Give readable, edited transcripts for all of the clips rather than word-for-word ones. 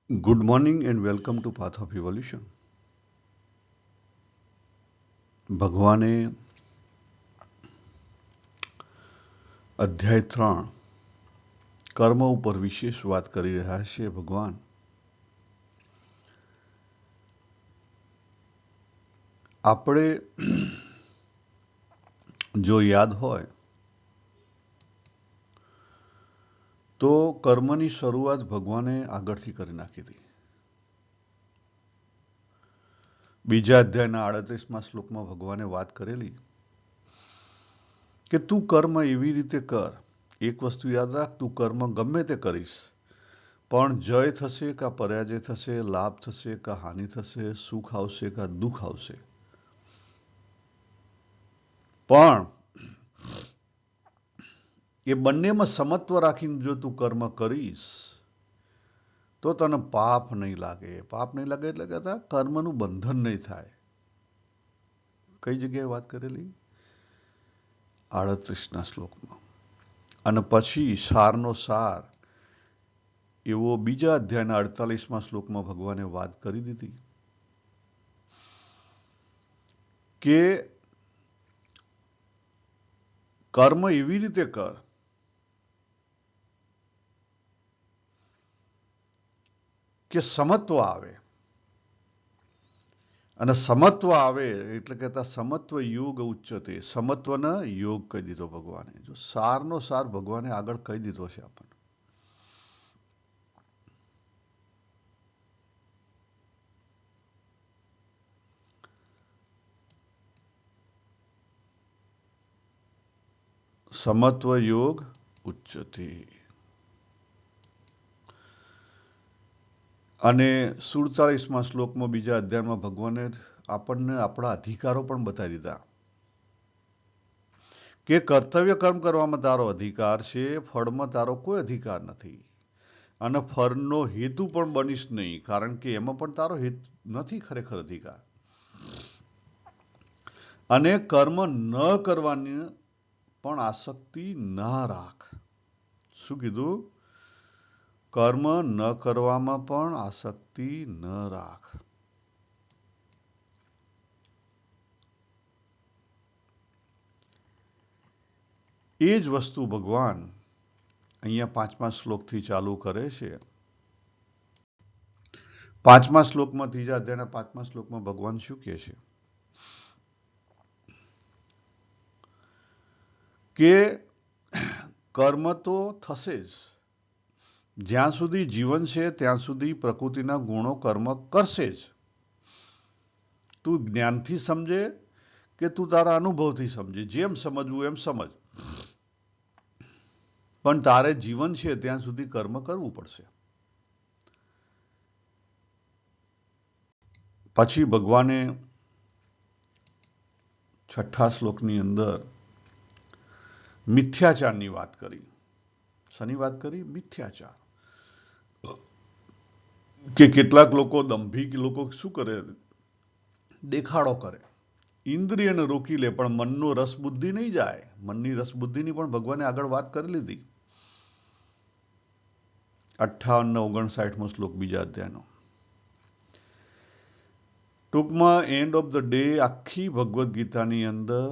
Good morning and welcome to Path of Evolution. ભગવાને અધ્યાય 3 કર્મ ઉપર વિશેષ વાત કરી રહ્યા છે. ભગવાન આપણે જો યાદ હોય તો કર્મની શરૂઆત ભગવાને આગળથી કરી નાખી હતી. બીજા અધ્યાયના 38મા શ્લોકમાં ભગવાને વાત કરેલી કે તું કર્મ એવી રીતે કર. એક વસ્તુ યાદ રાખ, તું કર્મ ગમે તે કરીશ પણ જય થશે કે પરાજય થશે, લાભ થશે કે હાનિ થશે, સુખ આવશે કે દુઃખ આવશે, પણ એ બંનેમાં સમત્વ રાખીને જો તું કર્મ કરીશ તો તને પાપ નહીં લાગે. પાપ નહીં લાગે એટલે કે કર્મનું બંધન નહીં થાય. કઈ જગ્યાએ વાત કરેલી? 38ના શ્લોકમાં. અને પછી સારનો સાર એવો બીજા અધ્યાયના 48મા શ્લોકમાં ભગવાને વાત કરી દીધી કે કર્મ એવી રીતે કર કે સમત્વ આવે. અને સમત્વ આવે એટલે કહેતા સમત્વ યોગ ઉચ્ચતે. સમત્વના યોગ કહી દીધો ભગવાને. જો સારનો સાર ભગવાને આગળ કહી દીધો છે આપણને. સમત્વ યોગ ઉચ્ચતે. અને 47મા શ્લોકમાં બીજા અધ્યાયમાં ભગવાને આપણને આપણા અધિકારો પણ બતાવી દીધા કે કર્તવ્ય કર્મ કરવામાં તારો અધિકાર છે, ફળમાં તારો કોઈ અધિકાર નથી. અને ફળનો હેતુ પણ બનીશ નહીં, કારણ કે એમાં પણ તારો હેતુ નથી ખરેખર અધિકાર. અને કર્મ ન કરવાની પણ આસક્તિ ના રાખ. શું કીધું? કર્મ ન કરવામાં પણ આસક્તિ ન રાખ. એ જ વસ્તુ ભગવાન અહીંયા 5મા શ્લોકથી ચાલુ કરે છે. 5મા શ્લોકમાં, ત્રીજા અધ્યાયના 5મા શ્લોકમાં ભગવાન શું કહે છે કે કર્મ તો થશે જ. જ્યાં સુધી જીવન છે ત્યાં સુધી પ્રકૃતિના ગુણો કર્મ કરશે જ. તું જ્ઞાનથી સમજે કે તું તારા અનુભવથી સમજે, જેમ સમજવું એમ સમજ, પણ તારે જીવન છે ત્યાં સુધી કર્મ કરવું પડશે. પછી ભગવાને 6થા શ્લોકની અંદર મિથ્યાચારની વાત કરી. શની વાત કરી? મિથ્યાચાર. કે કેટલાક લોકો, દંભિક લોકો શું કરે? દેખાડો કરે, ઇન્દ્રિયને રોકી લે, પણ મનનો રસ બુદ્ધિ નહીં જાય. મનની રસ બુદ્ધિની પણ ભગવાને આગળ વાત કરી લીધી. 58 ને 59મો શ્લોક બીજા અધ્યાયનો. ટૂંકમાં એન્ડ ઓફ ધ ડે આખી ભગવદ્ ગીતાની અંદર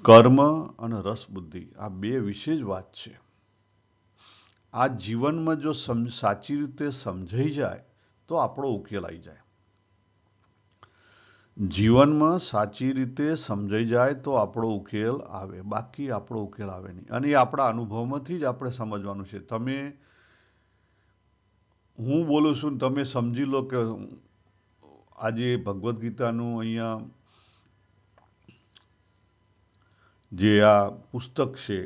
કર્મ અને રસ બુદ્ધિ આ બે વિશે જ વાત છે. આ જીવનમાં જો સાચી રીતે સમજાઈ જાય તો આપણો ઉકેલ આવી જાય. જીવનમાં સાચી રીતે સમજાઈ જાય તો આપણો ઉકેલ આવે, બાકી આપણો ઉકેલ આવે નહીં. અને એ આપણા અનુભવમાંથી જ આપણે સમજવાનું છે. હું બોલું છું ને તમે સમજી લો કે આજે ભગવદ્ ગીતાનું અહીંયા જે આ પુસ્તક છે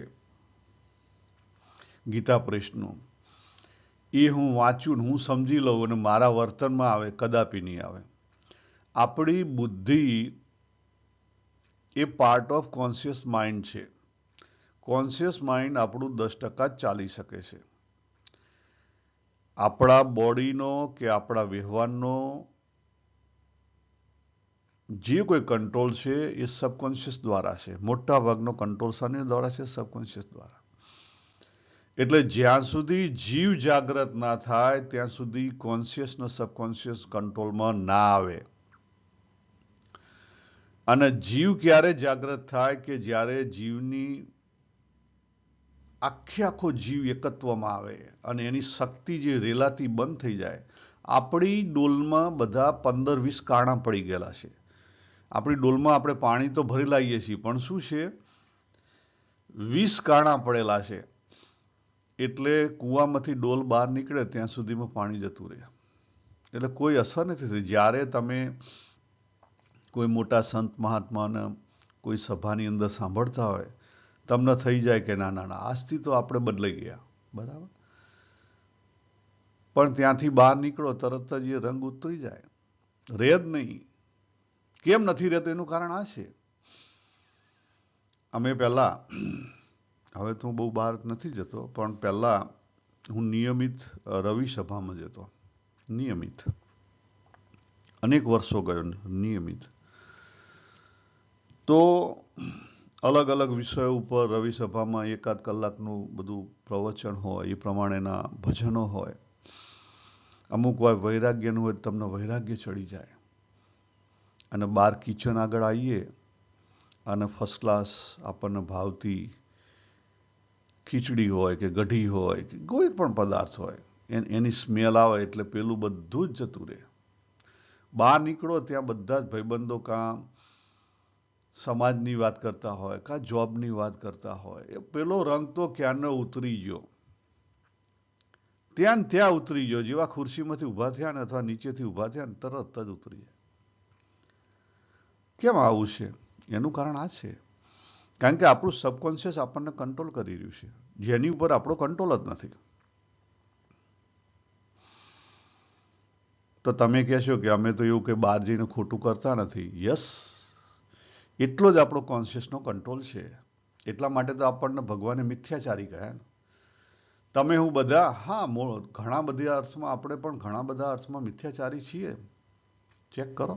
ગીતા પ્રેસનું, એ હું વાંચું ને હું સમજી લઉં અને મારા વર્તનમાં આવે, કદાપી નહીં આવે. આપણી બુદ્ધિ એ પાર્ટ ઓફ કોન્શિયસ માઇન્ડ છે. કોન્શિયસ માઇન્ડ આપણું 10% જ ચાલી શકે છે. આપણા બોડીનો કે આપણા વ્યવહારનો જે કોઈ કંટ્રોલ છે એ સબકોન્શિયસ દ્વારા છે. મોટા ભાગનો કંટ્રોલ શાને દ્વારા છે? સબકોન્શિયસ દ્વારા. એટલે જ્યાં સુધી જીવ જાગ્રત ના થાય ત્યાં સુધી કોન્શિયસ ને સબકોન્શિયસ કંટ્રોલમાં ના આવે. અને જીવ ક્યારે જાગ્રત થાય કે જ્યારે જીવની આખો જીવ એકત્વમાં આવે અને એની શક્તિ જે રેલાતી બંધ થઈ જાય. આપણી ડોલમાં બધા 15-20 કાણા પડી ગયેલા છે. આપણી ડોલમાં આપણે પાણી તો ભરી લાવીએ છીએ, પણ શું છે, 20 કાણા પડેલા છે. એટલે કૂવામાંથી ડોલ બહાર નીકળે ત્યાં સુધીમાં પાણી જતું રહે. એટલે કોઈ અસર નથી થતી. જ્યારે તમે કોઈ મોટા સંત મહાત્માને કોઈ સભાની અંદર સાંભળતા હોય, તમને થઈ જાય કે ના ના ના, આજથી તો આપણે બદલાઈ ગયા, બરાબર. પણ ત્યાંથી બહાર નીકળો તરત જ એ રંગ ઉતરી જાય, રહે જ નહીં. કેમ નથી રહેતો એનું કારણ આ છે. અમે પહેલા, હવે તો હું બહુ બહાર નથી જતો, પણ પહેલા હું નિયમિત રવિ સભામાં જતો. નિયમિત અનેક વર્ષો ગયો નિયમિત. તો અલગ અલગ વિષયો ઉપર રવિ સભામાં 1-8 કલાકનું બધું પ્રવચન હોય, એ પ્રમાણેના ભજનો હોય. અમુક વાર વૈરાગ્યનું હોય, તમને વૈરાગ્ય ચડી જાય. અને બાર કિચન આગળ આવીએ અને ફર્સ્ટ ક્લાસ આપણને ભાવતી ખીચડી હોય કે કઢી હોય કે કોઈ પણ પદાર્થ હોય, એની સ્મેલ આવે એટલે પેલું બધું જ જતું રહે. બહાર નીકળો ત્યાં બધા જ ભાઈબંધો કાં સમાજની વાત કરતા હોય, કાં જોબની વાત કરતા હોય. એ પેલો રંગ તો ક્યારનો ઉતરી ગયો. ત્યાં ઉતરી ગયો. જેવા ખુરશીમાંથી ઊભા થયા ને અથવા નીચેથી ઊભા થયા ને તરત જ ઉતરી જાય. કેમ આવું છે? એનું કારણ આ છે, કારણ કે આપણું સબકોન્શિયસ આપણને કંટ્રોલ કરી રહ્યું છે, જેની ઉપર આપણો કંટ્રોલ જ નથી. તો તમે કહેશો કે અમે તો એવું કે બહાર જઈને ખોટું કરતા નથી. યસ, એટલો જ આપણો કોન્શિયસનો કંટ્રોલ છે. એટલા માટે તો આપણને ભગવાને મિથ્યાચારી કહ્યા ને. તમે હું બધા, હા, ઘણા બધા અર્થમાં આપણે પણ ઘણા બધા અર્થમાં મિથ્યાચારી છીએ. ચેક કરો.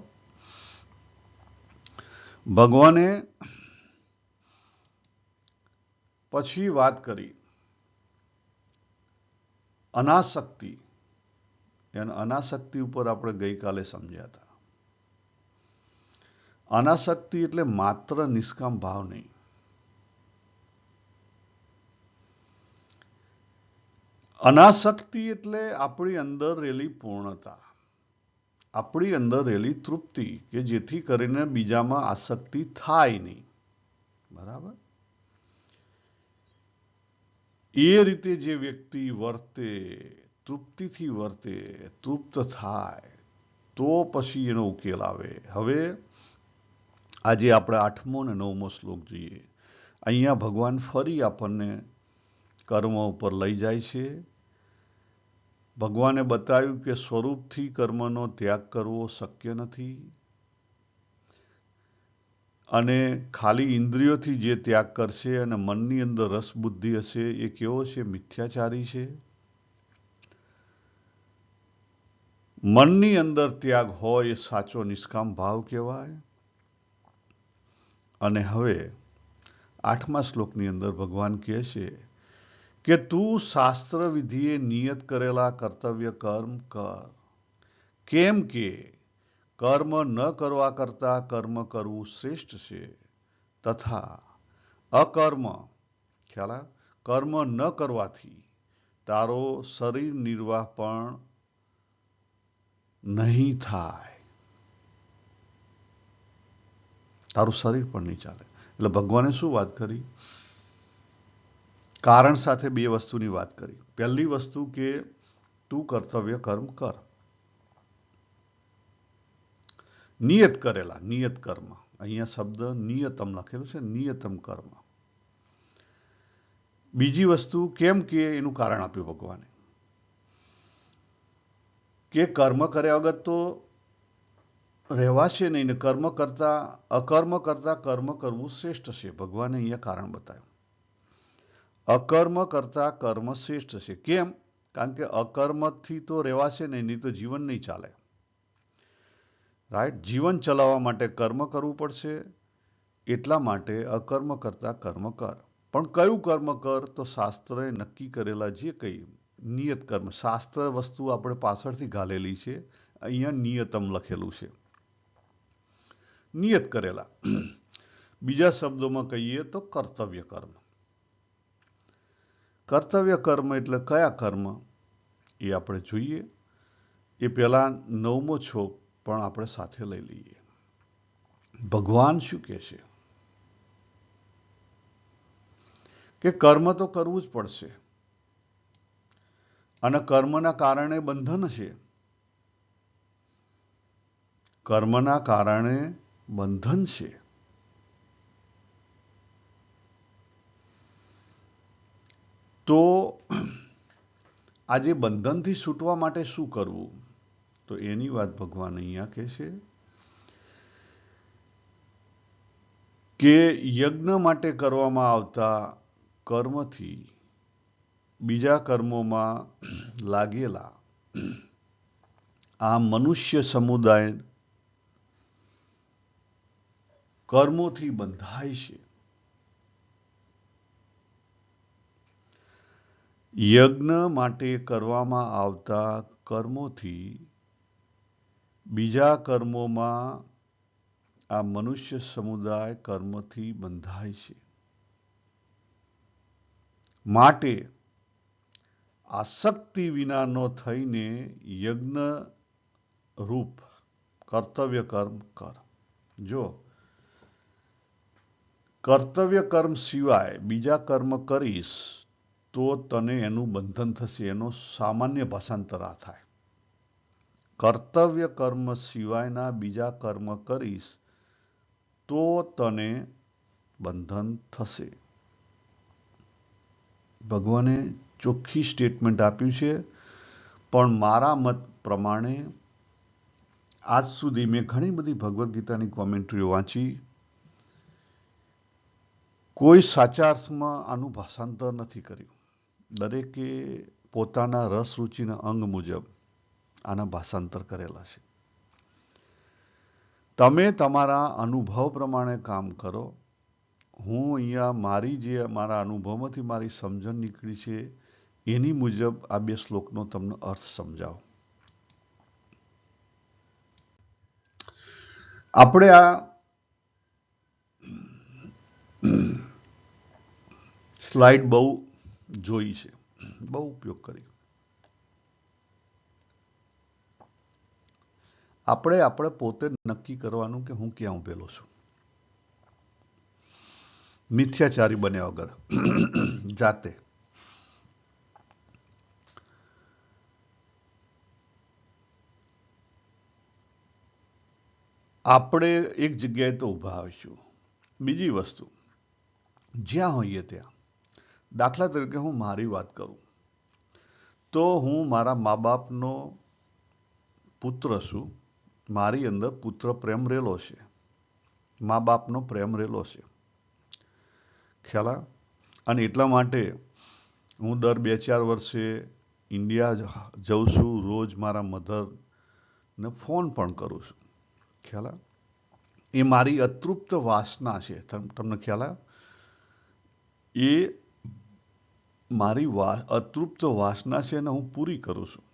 ભગવાને પછી વાત કરી અનાસક્તિ. અનાસક્તિ ઉપર આપણે ગઈકાલે સમજ્યા હતા. અનાસક્તિ એટલે માત્ર નિષ્કામ ભાવ નહીં. અનાસક્તિ એટલે આપણી અંદર રહેલી પૂર્ણતા, આપણી અંદર રહેલી તૃપ્તિ, કે જેથી કરીને બીજામાં આસક્તિ થાય નહીં. બરાબર. એ રીતે જે વ્યક્તિ વર્તે, તૃપ્તિથી વર્તે, તૃપ્ત થાય, તો પછી એનો ઉકેલ આવે. હવે આજે આપણે 8મો અને 9મો શ્લોક જોઈએ. અહીંયા ભગવાન ફરી આપણને કર્મ ઉપર લઈ જાય છે. ભગવાને બતાવ્યું કે સ્વરૂપથી કર્મનો ત્યાગ કરવો શક્ય નથી, અને ખાલી ઇન્દ્રિયોથી જે ત્યાગ કરશે અને મનની અંદર રસ બુદ્ધિ હશે, એ કેવો છે? મિથ્યાચારી છે. મનની અંદર ત્યાગ હોય એ સાચો નિષ્કામ ભાવ કહેવાય. અને હવે 8મા શ્લોકની અંદર ભગવાન કહે છે કે તું શાસ્ત્ર વિધિએ નિયત કરેલા કર્તવ્ય કર્મ કર. કેમ કે કર્મ ન કરવા કરતા કર્મ કરવું શ્રેષ્ઠ છે. તથા અકર્મ, ખ્યાલ આવ્યો? કર્મ ન કરવાથી તારો શરીર નિર્વાહ પણ નહીં થાય, તારું શરીર પણ નહીં ચાલે. એટલે ભગવાને શું વાત કરી? કારણ સાથે બે વસ્તુની વાત કરી. પહેલી વસ્તુ કે તું કર્તવ્ય કર્મ કર, નિયત કરેલા, નિયત કર્મ. અહીંયા શબ્દ નિયતમ લખેલું છે, નિયતમ કર્મ. બીજી વસ્તુ કેમ કે એનું કારણ આપ્યું ભગવાને, કે કર્મ કર્યા વગર તો રહેવાશે નહીં, ને કર્મ કરતા અકર્મ કરતા કર્મ કરવું શ્રેષ્ઠ છે. ભગવાને અહીંયા કારણ બતાવ્યું. અકર્મ કરતા કર્મ શ્રેષ્ઠ છે. કેમ? કારણ કે અકર્મથી તો રહેવાશે નહીં તો જીવન નહીં ચાલે. રાઈટ? જીવન ચલાવવા માટે કર્મ કરવું પડશે. એટલા માટે અકર્મ કરતા કર્મ કર. પણ કયું કર્મ કર? તો શાસ્ત્રએ નક્કી કરેલા જે કંઈ નિયત કર્મ, શાસ્ત્ર વસ્તુ આપણે પાછળથી ઘાલેલી છે, અહીંયા નિયતમ લખેલું છે, નિયત કરેલા. બીજા શબ્દોમાં કહીએ તો કર્તવ્ય કર્મ. કર્તવ્ય કર્મ એટલે કયા કર્મ એ આપણે જોઈએ. એ પહેલા 9મો શ્લોક પણ આપણે સાથે લઈ લઈએ. ભગવાન શું કહે છે કે કર્મ તો કરવું જ પડશે, અને કર્મના કારણે બંધન છે. કર્મના કારણે બંધન છે. તો આજે બંધનથી છૂટવા માટે શું કરવું? તો એની વાત ભગવાન અહીંયા કહે છે કે યજ્ઞ માટે કરવામાં આવતા કર્મથી બીજા કર્મોમાં લાગેલા આ મનુષ્ય સમુદાય કર્મોથી બંધાય છે. યજ્ઞ માટે કરવામાં આવતા કર્મોથી બીજા કર્મોમાં આ મનુષ્ય સમુદાય કર્મથી બંધાય છે. માટે આસક્તિ વિનાનો થઈને યજ્ઞ રૂપ કર્તવ્ય કર્મ કર. જો કર્તવ્ય કર્મ સિવાય બીજા કર્મ કરીશ તો તને એનું બંધન થશે. એનો સામાન્ય ભાષાંતર આ થાય. કર્તવ્ય કર્મ સિવાયના બીજા કર્મ કરીશ તો તને બંધન થશે. ભગવાને ચોખ્ખી સ્ટેટમેન્ટ આપ્યું છે. પણ મારા મત પ્રમાણે આજ સુધી મેં ઘણી બધી ભગવદ્ ગીતાની કોમેન્ટ્રીઓ વાંચી, કોઈ સાચા અર્થમાં આનું ભાષાંતર નથી કર્યું. દરેકે પોતાના રસ રૂચિના અંગ મુજબ આના ભાષાંતર કરેલા છે. તમે તમારા અનુભવ પ્રમાણે કામ કરો. હું અહીંયા મારા અનુભવમાંથી મારી સમજણ નીકળી છે એની મુજબ આ 2 શ્લોકનો તમને અર્થ સમજાવું. આપણે આ સ્લાઇડ બહુ જોઈ છે, બહુ ઉપયોગ કરી. આપણે પોતે નક્કી કરવાનું કે હું ક્યાં ઉભેલો છું, મિથ્યાચારી બન્યા વગર જાતે. આપણે એક જગ્યાએ તો ઊભા આવીશું. બીજી વસ્તુ, જ્યાં હોઈએ ત્યાં, દાખલા તરીકે હું મારી વાત કરું તો હું મારા મા બાપનો પુત્ર છું. મારી અંદર પુત્ર પ્રેમ રહેલો છે, મા બાપનો પ્રેમ રહેલો છે, ખ્યાલ? અને એટલા માટે હું દર 2-4 વર્ષે ઇન્ડિયા જઉં છું. રોજ મારા મધરને ફોન પણ કરું છું, ખ્યાલ? એ મારી અતૃપ્ત વાસના છે. તમને ખ્યાલ? એ મારી અતૃપ્ત વાસના છે અને હું પૂરી કરું છું.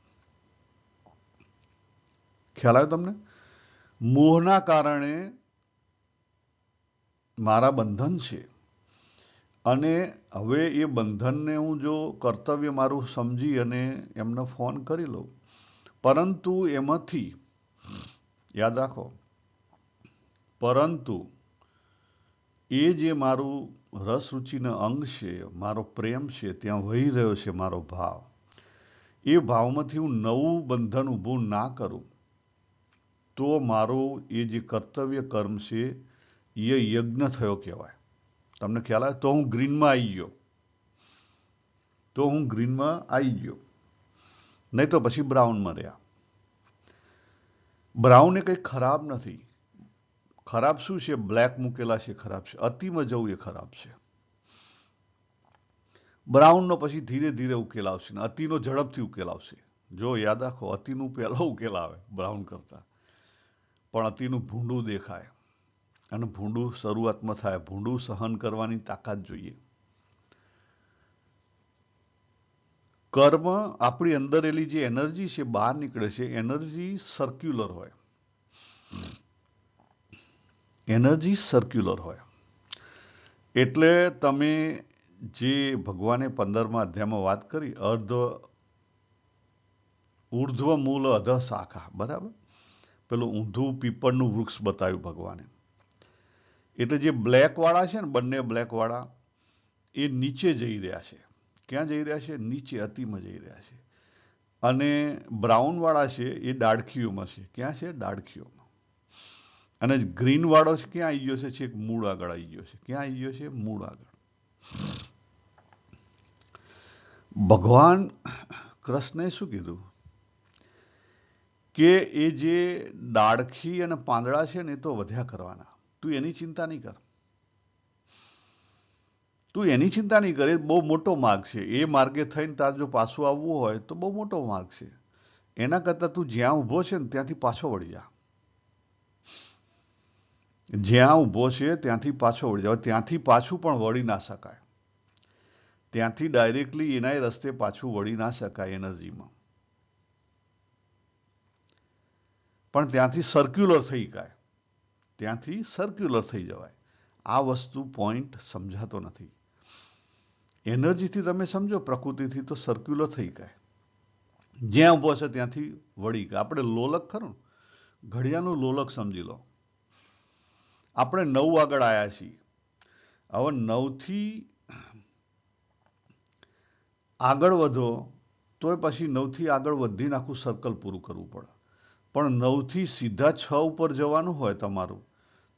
ખ્યાલ આવ્યો તમને? મોહના કારણે મારા બંધન છે, અને હવે એ બંધનને હું જો કર્તવ્ય મારું સમજી અને એમને ફોન કરી લઉં, પરંતુ એમાંથી યાદ રાખો, પરંતુ એ જે મારું રસ રૂચિનો અંગ છે, મારો પ્રેમ છે, ત્યાં વહી રહ્યો છે મારો ભાવ. એ ભાવમાંથી હું નવું બંધન ઊભું ના કરું તો મારું એ જે કર્તવ્ય કર્મ છે એ યજ્ઞ થયો કહેવાય. તમને ખ્યાલ આવે? તો હું ગ્રીનમાં આવી ગયો, નહીં તો પછી બ્રાઉનમાં રહ્યા. બ્રાઉન એ કંઈ ખરાબ નથી. ખરાબ શું છે? બ્લેક મૂકેલા છે ખરાબ છે. અતિમાં જવું એ ખરાબ છે. બ્રાઉનનો પછી ધીરે ધીરે ઉકેલ આવશે, ને અતિનો ઝડપથી ઉકેલ આવશે. જો યાદ રાખો, અતિનું પહેલો ઉકેલ આવે બ્રાઉન કરતા, પણ અતિનું ભૂંડું દેખાય. અને ભૂંડું શરૂઆતમાં થાય. ભૂંડું સહન કરવાની તાકાત જોઈએ. કર્મ આપણી અંદરેલી જે એનર્જી છે બહાર નીકળે છે, એનર્જી સર્ક્યુલર હોય. એનર્જી સર્ક્યુલર હોય. એટલે તમે જે ભગવાને 15મા અધ્યાયમાં વાત કરી, ઉર્ધ્વ મૂળ અધ શાખા, બરાબર? પેલું ઊંધું પીપળનું વૃક્ષ બતાવ્યું ભગવાને. એટલે જે બ્લેક વાળા છે ને, બંને બ્લેક વાળા, એ નીચે જઈ રહ્યા છે. ક્યાં જઈ રહ્યા છે? નીચે, અતિમાં જઈ રહ્યા છે. અને બ્રાઉન વાળા છે એ ડાળખીઓમાં છે. ક્યાં છે? ડાળખીઓમાં. અને ગ્રીન વાળો છે ક્યાં આવી ગયો છે? છેક મૂળ આગળ આવી ગયો છે. ક્યાં આવી ગયો છે? મૂળ આગળ. ભગવાન કૃષ્ણએ શું કીધું? કે એ જે ડાળખી અને પાંદડા છે ને, એ તો વધ્યા કરવાના. તું એની ચિંતા નહીં કર. તું એની ચિંતા નહીં કર. એ બહુ મોટો માર્ગ છે. એ માર્ગે થઈને તાર જો પાછું આવવું હોય તો બહુ મોટો માર્ગ છે. એના કરતાં તું જ્યાં ઊભો છે ને ત્યાંથી પાછો વળી જા. જ્યાં ઊભો છે ત્યાંથી પાછો વળી જાવ. ત્યાંથી પાછું પણ વળી ના શકાય. ત્યાંથી ડાયરેક્ટલી એના રસ્તે પાછું વળી ના શકાય એનર્જીમાં. પણ ત્યાંથી સર્ક્યુલર થઈ જાય. ત્યાંથી સર્ક્યુલર થઈ જવાય. આ વસ્તુ પોઈન્ટ સમજાતો નથી. એનર્જીથી તમે સમજો, પ્રકૃતિથી તો સર્ક્યુલર થઈ જાય. જ્યાં ઊભો છે ત્યાંથી વળી ગયા. આપણે લોલક ખરું, ઘડિયાળનું લોલક સમજી લો. આપણે 9 આગળ આવ્યા છીએ. હવે 9થી આગળ વધો તોય પછી 9થી આગળ વધીને આખું સર્કલ પૂરું કરવું પડે. પણ 9થી સીધા 6 ઉપર જવાનું હોય તમારું,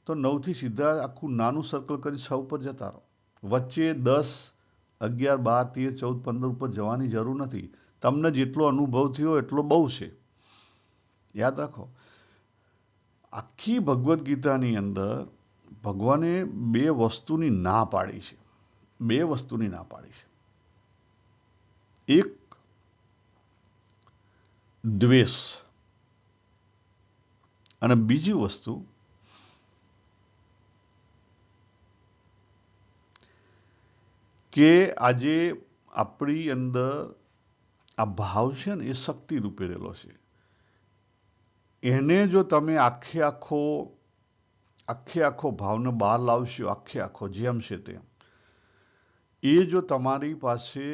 તો 9થી સીધા આખું નાનું સર્કલ કરી 6 ઉપર જતા રહો. વચ્ચે 10, 11, 12, 13, 14, 15 ઉપર જવાની જરૂર નથી. તમને જેટલો અનુભવ થયો એટલો બહુ છે. યાદ રાખો, આખી ભગવદ્ ગીતાની અંદર ભગવાને 2 વસ્તુની ના પાડી છે. 2 વસ્તુની ના પાડી છે. એક દ્વેષ, અને બીજી વસ્તુ કે આજે આપણી અંદર આ ભાવ છે ને, એ શક્તિ રૂપે રહેલો છે. એને જો તમે આખે આખો ભાવને બહાર લાવશો, આખો જેમ છે તેમ, એ જો તમારી પાસે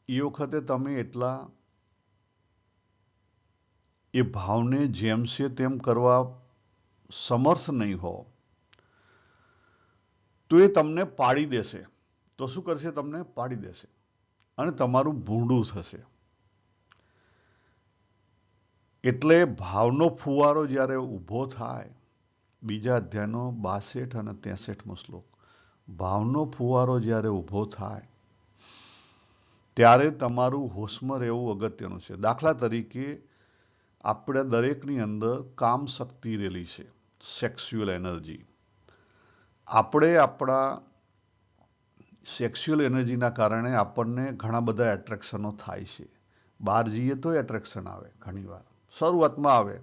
એ વખતે તમે એટલા એ ભાવને જેમ છે તેમ કરવા સમર્થ નહીં હો, તો એ તમને પાડી દેશે. તો શું કરશે? તમને પાડી દેશે અને તમારું ભૂંડું થશે. એટલે ભાવનો ફુવારો જ્યારે ઊભો થાય, બીજા અધ્યાયનો 62 અને 63મો શ્લોક, ભાવનો ફુવારો જ્યારે ઊભો થાય ત્યારે તમારું હોશમાં રહેવું અગત્યનું છે. દાખલા તરીકે આપણે દરેકની અંદર કામ શક્તિ રહેલી છે, સેક્સ્યુઅલ એનર્જી. આપણે આપણા સેક્સ્યુઅલ એનર્જીના કારણે આપણને ઘણા બધા એટ્રેક્શનો થાય છે. બહાર જઈએ તો એટ્રેક્શન આવે. ઘણીવાર શરૂઆતમાં આવે.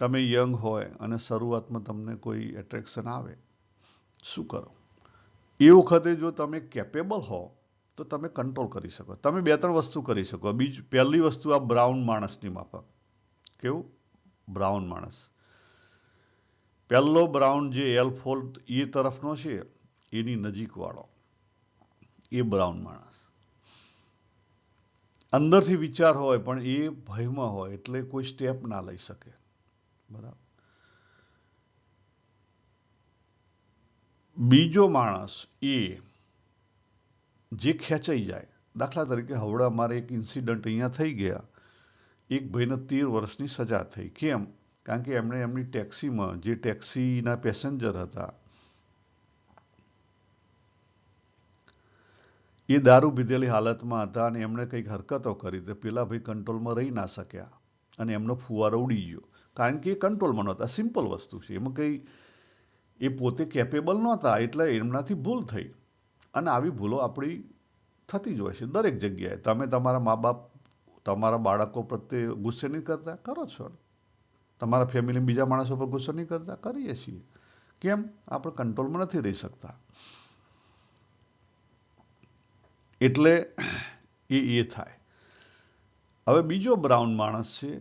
તમે યંગ હોય અને શરૂઆતમાં તમને કોઈ એટ્રેક્શન આવે, શું કરો? એ વખતે જો તમે કેપેબલ હો તો તમે કંટ્રોલ કરી શકો. તમે 2-3 વસ્તુ કરી શકો. પહેલી વસ્તુ આ બ્રાઉન માણસની માફક. કેવું? બ્રાઉન માણસ. પહેલો બ્રાઉન જે એલ્ફોલ્ડ એ તરફનો છે, એની નજીક વાળો, એ બ્રાઉન માણસ. અંદરથી વિચાર હોય પણ એ ભયમાં હોય, એટલે કોઈ સ્ટેપ ના લઈ શકે. બરાબર. બીજો માણસ એ જે ખેંચાઈ જાય. દાખલા તરીકે હવડા મારે એક ઇન્સિડન્ટ અહીંયા થઈ ગયા. એક ભાઈને 13 વર્ષની સજા થઈ. કેમ? કારણ કે એમણે એમની ટેક્સીમાં, જે ટેક્સીના પેસેન્જર હતા, એ દારૂ પીધેલી હાલતમાં હતા અને એમણે કંઈક હરકતો કરી તો પેલા ભાઈ કંટ્રોલમાં રહી ના શક્યા અને એમનો ફુવારો ઉડી ગયો. કારણ કે એ કંટ્રોલમાં નહોતા. સિમ્પલ વસ્તુ છે. એમાં કંઈ એ પોતે કેપેબલ નહોતા, એટલે એમનાથી ભૂલ થઈ. અને આવી ભૂલો આપણી થતી જ હોય છે દરેક જગ્યાએ. તમે તમારા મા બાપ, તમારા બાળકો પ્રત્યે ગુસ્સે નહીં કરતા? કરો છો. તમારા ફેમિલી બીજા માણસો પર ગુસ્સો નહીં કરતા? કરીએ છીએ. કેમ? આપણે કંટ્રોલમાં નથી રહી શકતા. એટલે એ થાય. હવે બીજો બ્રાઉન માણસ છે,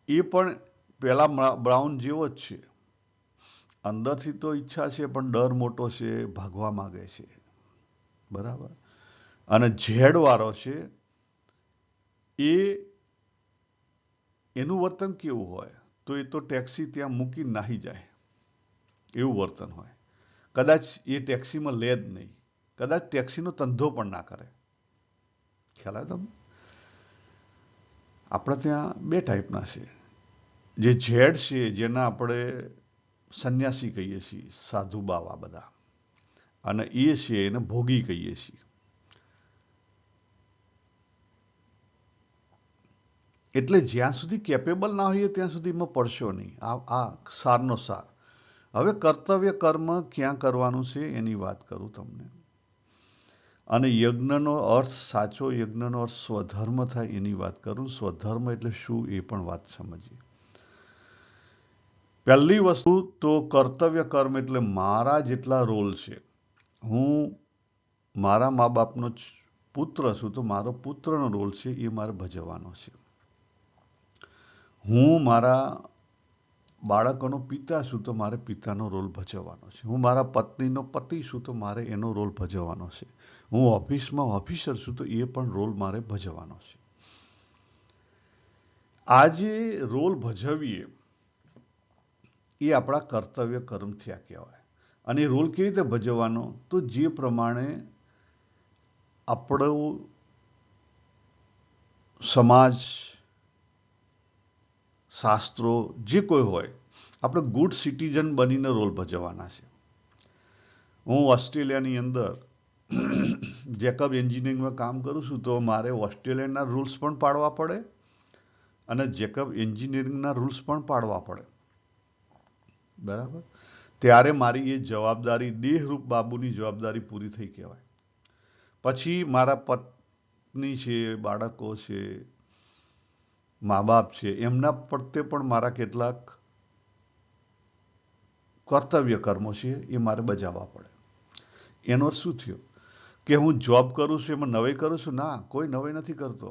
એ પણ પેલા બ્રાઉન જેવો જ છે. અંદરથી તો ઈચ્છા છે પણ ડર મોટો છે, ભાગવા માંગે છે. બરાબર. અને ઝેડ વાળો છે, એ એનું વર્તન કેવું હોય તો એ તો ટેક્સી ત્યાં મૂકી નાહી જાય એવું વર્તન હોય. કદાચ એ ટેક્સીમાં લે જ નહીં, કદાચ ટેક્સીનો ધંધો પણ ના કરે. ખ્યાલ આવે તમને? આપણે ત્યાં બે ટાઈપના છે. જે ઝેડ છે, જેના આપણે સંન્યાસી કહીએ છીએ, સાધુ બાવા બધા, અને એ છે એને ભોગી કહીએ છીએ. એટલે જ્યાં સુધી કેપેબલ ના હોઈએ ત્યાં સુધી એમાં પડશો નહીં. આ સારનો સાર. હવે કર્તવ્ય કર્મ ક્યાં કરવાનું છે એની વાત કરું તમને. અને યજ્ઞનો અર્થ, સાચો યજ્ઞનો અર્થ સ્વધર્મ થાય એની વાત કરું. સ્વધર્મ એટલે શું એ પણ વાત સમજીએ. પહેલી વસ્તુ તો કર્તવ્ય કર્મ એટલે મારા જેટલા રોલ છે. હું મારા મા બાપનો પુત્ર છું તો મારો પુત્રનો રોલ છે એ મારે ભજવવાનો છે. હું મારા બાળકોનો પિતા છું તો મારે પિતાનો રોલ ભજવવાનો છે. હું મારા પત્નીનો પતિ છું તો મારે એનો રોલ ભજવવાનો છે. હું ઓફિસમાં ઓફિસર છું તો એ પણ રોલ મારે ભજવવાનો છે. આ જે રોલ ભજવીએ એ આપણા કર્તવ્ય કર્મ થયા કહેવાય. અને એ રોલ કેવી રીતે ભજવવાનો? તો જે પ્રમાણે આપણો સમાજ, શાસ્ત્રો જે કોઈ હોય, આપણે ગુડ સિટીઝન બનીને રોલ ભજવવાના છે. હું ઓસ્ટ્રેલિયાની અંદર જેકબ એન્જિનિયરિંગમાં કામ કરું છું તો મારે ઓસ્ટ્રેલિયાના રૂલ્સ પણ પાડવા પડે અને જેકબ એન્જિનિયરિંગના રૂલ્સ પણ પાડવા પડે. બરાબર. ત્યારે મારી એ જવાબદારી, દેહરૂપ બાબુની જવાબદારી પૂરી થઈ કહેવાય. પછી મારા પત્ની છે, બાળકો છે, મા બાપ છે, એમના પ્રત્યે પણ મારા કેટલાક કર્તવ્ય કર્મો છે એ મારે બજાવવા પડે. એનો અર્થ શું થયો કે હું જોબ કરું છું એમાં નવાઈ કરું છું? ના, કોઈ નવાઈ નથી કરતો.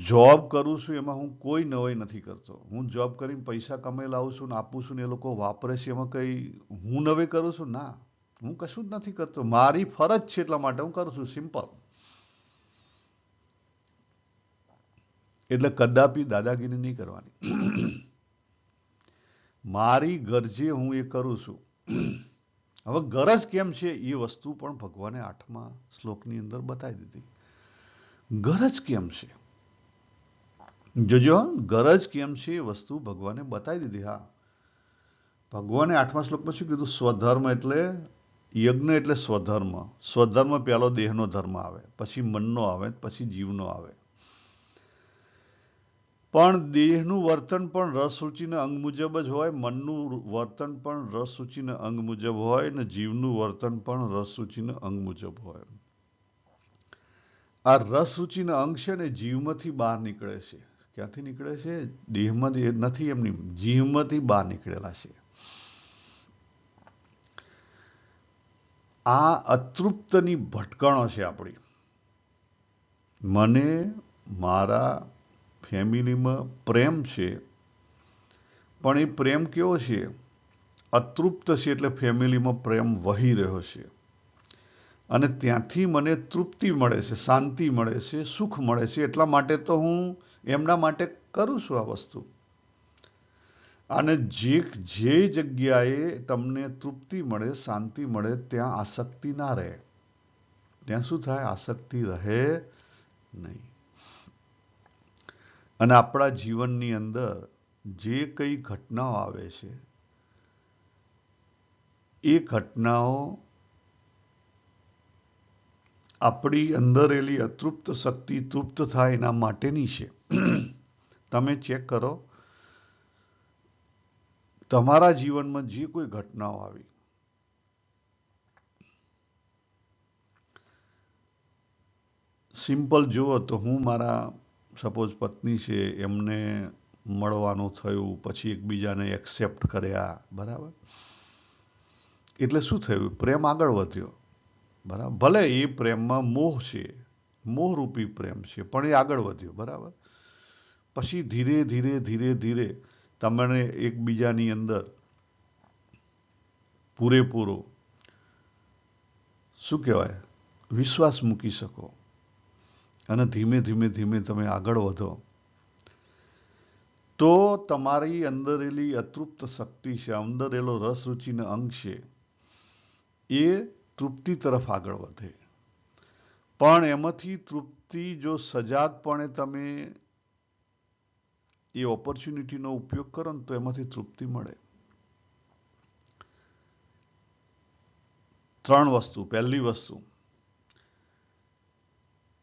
જોબ કરું છું એમાં હું કોઈ નવાઈ નથી કરતો. હું જોબ કરીને પૈસા કમાઈ લાવું છું ને આપું છું ને એ લોકો વાપરે છે, એમાં કઈ હું નવાઈ કરું છું? ના, હું કશું જ નથી કરતો. મારી ફરજ છે એટલા માટે હું કરું છું. સિમ્પલ. એટલે કદાપી દાદાગીરી નહીં કરવાની. મારી ગરજે હું એ કરું છું. હવે ગરજ કેમ છે એ વસ્તુ પણ ભગવાને 8મા શ્લોકની અંદર બતાવી દીધી. ગરજ કેમ છે? જોજો, ગરજ કેમ છે એ વસ્તુ ભગવાને બતાવી દીધી. હા, ભગવાને 8મા શ્લોકમાં શું કીધું? સ્વધર્મ એટલે યજ્ઞ એટલે સ્વધર્મ. સ્વધર્મ પહેલો દેહનો ધર્મ આવે, પછી મનનો આવે, પછી જીવનો આવે. પણ દેહનું વર્તન પણ રસ રૂચિના અંગ મુજબ જ હોય, મનનું વર્તન પણ રસ રૂચિના અંગ મુજબ હોય, અને જીવનું વર્તન પણ રસ રૂચિના અંગ મુજબ હોય. આ રસ રૂચિના અંગ છે ને જીવમાંથી બહાર નીકળે છે. ક્યાંથી નીકળે છે? દેહમાંથી નથી, એમની જીવમાંથી બહાર નીકળેલા છે. આ અતૃપ્તની ભટકણો છે આપણી. મને મારા ફેમિલીમાં પ્રેમ છે, પણ એ પ્રેમ કેવો છે? અતૃપ્ત છે. એટલે ફેમિલીમાં પ્રેમ વહી રહ્યો છે અને ત્યાંથી મને તૃપ્તિ મળે છે, શાંતિ મળે છે, સુખ મળે છે. એટલા માટે તો હું એમના માટે કરું છું આ વસ્તુ. અને જે જગ્યાએ તમને તૃપ્તિ મળે, શાંતિ મળે, ત્યાં આસક્તિ ના રહે. ત્યાં શું થાય? આસક્તિ રહે નહીં. અને આપણા જીવનની અંદર જે કઈ ઘટનાઓ આવે છે એ ઘટનાઓ આપણી અંદર રહેલી અતૃપ્ત શક્તિ તૃપ્ત થાય એના માટેની છે. તમે ચેક કરો, તમારા જીવનમાં જે કોઈ ઘટનાઓ આવી, સિમ્પલ જુઓ તો હું મારા સપોઝ પત્ની છે, એમને મળવાનું થયું, પછી એકબીજાને એક્સેપ્ટ કર્યા. બરાબર. એટલે શું થયું? પ્રેમ આગળ વધ્યો. બરાબર. ભલે એ પ્રેમમાં મોહ છે, મોહરૂપી પ્રેમ છે, પણ એ આગળ વધ્યો. બરાબર. પછી ધીરે ધીરે ધીરે ધીરે તમને એકબીજાની અંદર પૂરેપૂરો શું કહેવાય વિશ્વાસ મૂકી શકો અને ધીમે ધીમે ધીમે તમે આગળ વધો તો તમારી અંદરેલી અતૃપ્ત શક્તિ છે, અંદરેલો રસ રુચિનો અંગ છે, એ તૃપ્તિ તરફ આગળ વધે. પણ એમાંથી તૃપ્તિ જો સજાગપણે તમે એ ઓપોર્ચ્યુનિટીનો ઉપયોગ કરો ને તો એમાંથી તૃપ્તિ મળે. 3 વસ્તુ. પહેલી વસ્તુ,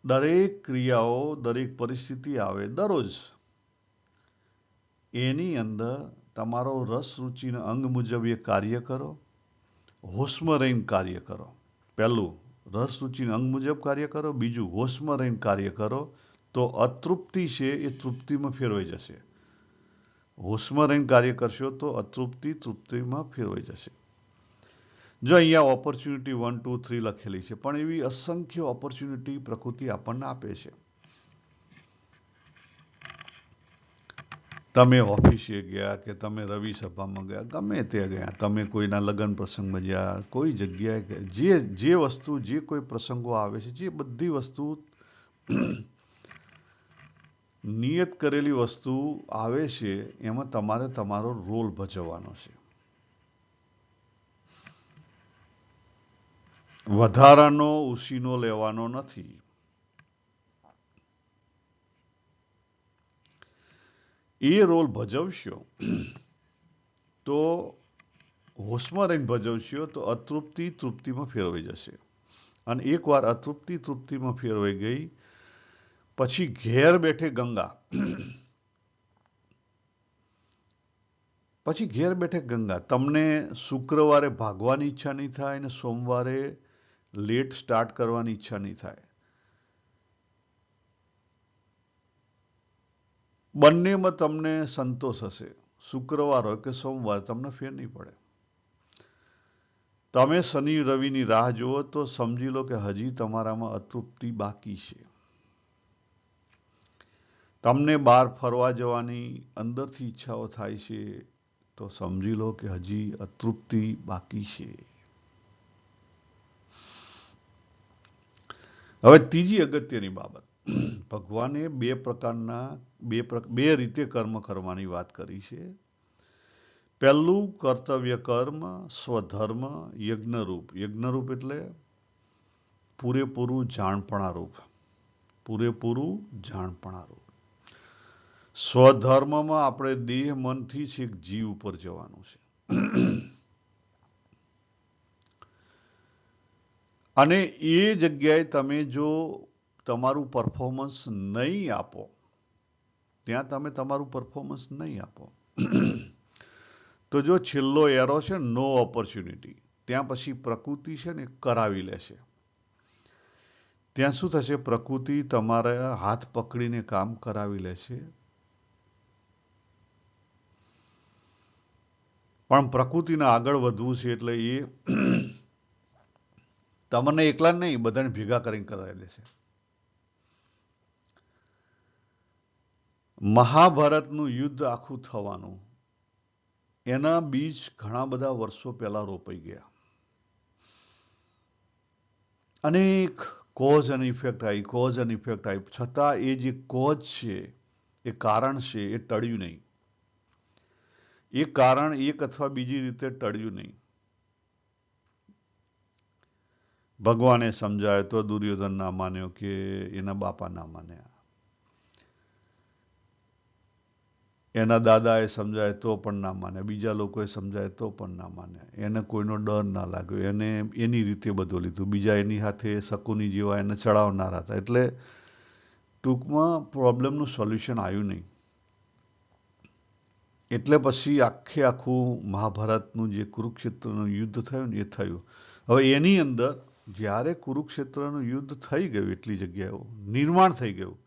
દરેક ક્રિયાઓ, દરેક પરિસ્થિતિ આવે દરરોજ, એની અંદર તમારો રસ રુચિના અંગ મુજબ એ કાર્ય કરો, હોશમાં રહીને કાર્ય કરો. પહેલું, રસ રુચિના અંગ મુજબ કાર્ય કરો. બીજું, હોશમાં રહીને કાર્ય કરો. તો અતૃપ્તિ છે એ તૃપ્તિમાં ફેરવાઈ જશે. હોશમાં રહીને કાર્ય કરશો તો અતૃપ્તિ તૃપ્તિમાં ફેરવાઈ જશે. જો અહીંયા ઓપોર્ચ્યુનિટી 1, 2, 3 લખેલી છે, પણ એવી અસંખ્ય ઓપોર્ચ્યુનિટી પ્રકૃતિ આપણને આપે છે. તમે ઓફિસે ગયા કે તમે રવિ સભામાં ગયા, ગમે તે ગયા, તમે કોઈના લગ્ન પ્રસંગમાં ગયા, કોઈ જગ્યાએ જે વસ્તુ, જે કોઈ પ્રસંગો આવે છે, જે બધી વસ્તુ નિયત કરેલી વસ્તુ આવે છે, એમાં તમારે તમારો રોલ ભજવવાનો છે. વધારાનો ઉસીનો લેવાનો નથી. એ રોલ ભજવશો તો હોશમાં રહીને ભજવશો તો અતૃપ્તિ તૃપ્તિમાં ફેરવાઈ જશે. અને એકવાર અતૃપ્તિ તૃપ્તિમાં ફેરવાઈ ગઈ પછી ઘેર બેઠે ગંગા. પછી ઘેર બેઠે ગંગા. તમને શુક્રવારે ભાગવાની ઈચ્છા નહીં થાય અને સોમવારે લેટ સ્ટાર્ટ કરવાની ઈચ્છા નહીં થાય. બંનેમાં તમને સંતોષ હશે. શુક્રવાર હોય કે સોમવાર તમને ફેર નહીં પડે. તમે શનિ રવિની રાહ જુઓ તો સમજી લો કે હજી તમારામાં અતૃપ્તિ બાકી છે. તમને બહાર ફરવા જવાની અંદરથી ઈચ્છાઓ થાય છે તો સમજી લો કે હજી અતૃપ્તિ બાકી છે. હવે ત્રીજી અગત્યની બાબત, ભગવાને બે રીતે કર્મ કરવાની વાત કરી છે. પહેલું કર્તવ્ય કર્મ, સ્વધર્મ, યજ્ઞરૂપ. યજ્ઞરૂપ એટલે પૂરેપૂરું જાણપણારૂપ. પૂરેપૂરું જાણપણારૂપ. સ્વધર્મમાં આપણે દેહ મનથી છેક જીવ ઉપર જવાનું છે. અને એ જગ્યાએ તમે જો તમારું પરફોર્મન્સ નહીં આપો, ત્યાં તમે તમારું પરફોર્મન્સ નહીં આપો તો જો છેલ્લો એરો છે નો ઓપોર્ચ્યુનિટી, ત્યાં પછી પ્રકૃતિ છે ને કરાવી લેશે. ત્યાં શું થશે, પ્રકૃતિ તમારા હાથ પકડીને કામ કરાવી લેશે. પણ પ્રકૃતિને આગળ વધવું છે એટલે એ તમને એકલા નહીં, બધાને ભેગા કરીને કરાવી દેશે. મહાભારતનું યુદ્ધ આખું થવાનું, એના બીજ ઘણા બધા વર્ષો પહેલા રોપાઈ ગયા. અનેક કોઝ અને ઇફેક્ટ આવી, કોઝ અને ઇફેક્ટ આવી, છતાં એ જે કોઝ છે, એ કારણ છે, એ ટળ્યું નહીં. એ કારણ એક અથવા બીજી રીતે ટળ્યું નહીં. ભગવાને સમજાય તો દુર્યોધન ના માન્યો કે એના બાપા ના માન્યા. એના દાદાએ સમજાય તો પણ ના માન્યા, બીજા લોકોએ સમજાય તો પણ ના માન્યા. એને કોઈનો ડર ના લાગ્યો, એને એની રીતે બધું લીધું. બીજા એની સાથે શકુની જેવા એને ચડાવનારા હતા. એટલે ટૂંકમાં પ્રોબ્લેમનું સોલ્યુશન આવ્યું નહીં. એટલે પછી આખું મહાભારતનું જે કુરુક્ષેત્રનું યુદ્ધ થયું ને એ થયું. હવે એની અંદર જ્યારે કુરુક્ષેત્રનું યુદ્ધ થઈ ગયું, એટલી જગ્યાઓ નિર્માણ થઈ ગયું,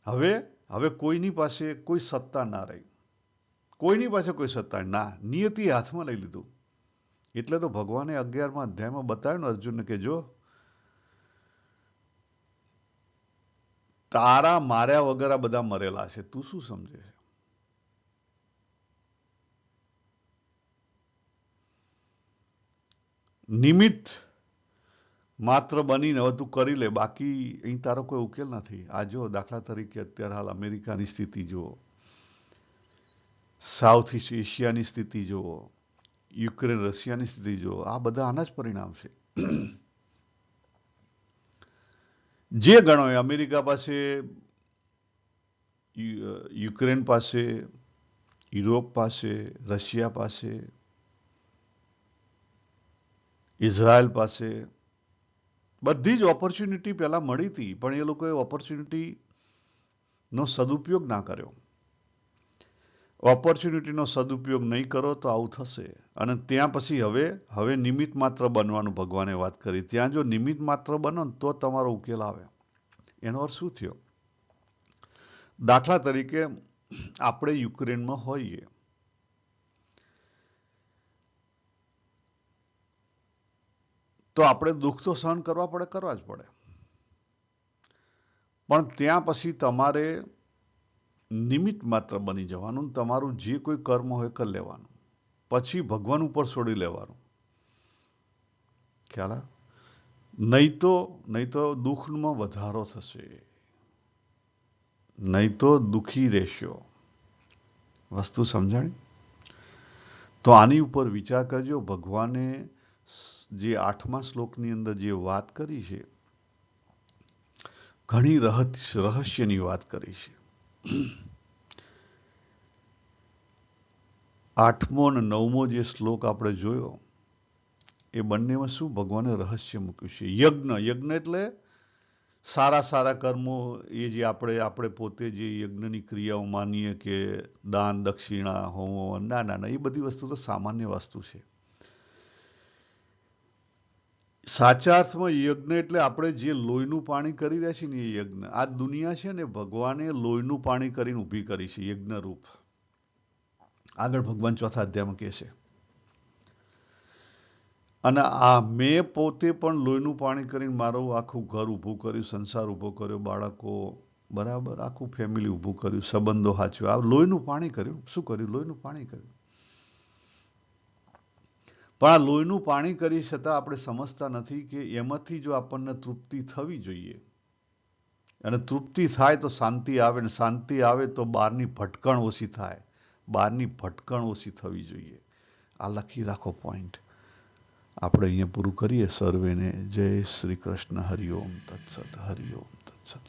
હવે કોઈની પાસે કોઈ સત્તા ના રહી. કોઈની પાસે કોઈ સત્તા ના, નિયતિ હાથમાં લઈ લીધું. એટલે તો ભગવાને 11મા અધ્યાયમાં બતાવ્યું ને અર્જુનને કે જો તારા માર્યા વગર આ બધા મરેલા છે, તું શું સમજે છે? નિમિત્ત માત્ર બનીને હવે તું કરી લે, બાકી અહીં તારો કોઈ ઉકેલ નથી. આ જો દાખલા તરીકે અત્યારે હાલ અમેરિકાની સ્થિતિ જુઓ, સાઉથ ઈસ્ટ એશિયાની સ્થિતિ જુઓ, યુક્રેન રશિયાની સ્થિતિ જુઓ, આ બધા આના જ પરિણામ છે. જે ગણો એ અમેરિકા પાસે, યુક્રેન પાસે, યુરોપ પાસે, રશિયા પાસે, ઇઝરાયલ પાસે બધી જ ઓપોર્ચ્યુનિટી પહેલા મળી હતી, પણ એ લોકોએ ઓપોર્ચ્યુનિટીનો સદુપયોગ ના કર્યો. ઓપોર્ચ્યુનિટીનો સદુપયોગ નહીં કરો તો આવું થશે. અને ત્યાં પછી હવે નિમિત્ત માત્ર બનવાનું ભગવાને વાત કરી. ત્યાં જો નિમિત્ત માત્ર બનો ને તો તમારો ઉકેલ આવે. એનો અર્થ શું થયો? દાખલા તરીકે આપણે યુક્રેનમાં હોઈએ, તો આપણે દુઃખ તો સહન કરવા જ પડે. પણ ત્યાં પછી તમારે નિમિત્ત માત્ર બની જવાનું, તમારું જે કોઈ કર્મ હોય કરી લેવાનું, પછી ભગવાન ઉપર છોડી લેવાનું. ખ્યાલ આવે? નહીં તો દુઃખમાં વધારો થશે, નહીં તો દુઃખી રહેશો. વસ્તુ સમજાણી? તો આની ઉપર વિચાર કરજો. ભગવાને જે 8મા શ્લોકની અંદર જે વાત કરી છે, ઘણી રહસ્યની વાત કરી છે. 8મો અને 9મો જે શ્લોક આપણે જોયો, એ બંનેમાં શું ભગવાને રહસ્ય મૂક્યું છે? યજ્ઞ એટલે સારા કર્મો, એ જે આપણે પોતે જે યજ્ઞની ક્રિયાઓ માનીએ કે દાન, દક્ષિણા, હોમો, ના, એ બધી વસ્તુ તો સામાન્ય વસ્તુ છે. સાચા અર્થમાં યજ્ઞ એટલે આપણે જે લોહીનું પાણી કરી રહ્યા છીએ ને એ યજ્ઞ. આ દુનિયા છે ને ભગવાને લોહીનું પાણી કરીને ઊભી કરી છે, યજ્ઞ રૂપ. આગળ ભગવાન 4થા અધ્યાયમાં કહે છે. અને મેં પોતે પણ લોહીનું પાણી કરીને મારું આખું ઘર ઊભું કર્યું, સંસાર ઊભો કર્યો, બાળકો, બરાબર, આખું ફેમિલી ઊભું કર્યું, સંબંધો સાચવ્યા. આ લોહીનું પાણી કર્યું. શું કર્યું? લોહીનું પાણી કર્યું. પણ આ લોહીનું પાણી કરી છતાં આપણે સમજતા નથી કે એમાંથી જો આપણને તૃપ્તિ થવી જોઈએ, અને તૃપ્તિ થાય તો શાંતિ આવે, ને શાંતિ આવે તો બહારની ભટકણ ઓછી થાય, બહારની ભટકણ ઓછી થવી જોઈએ. આ લખી રાખો પોઈન્ટ. આપણે અહીંયા પૂરું કરીએ. સર્વેને જય શ્રી કૃષ્ણ. હરિઓમ તત્સત. હરિઓમ તત્સત.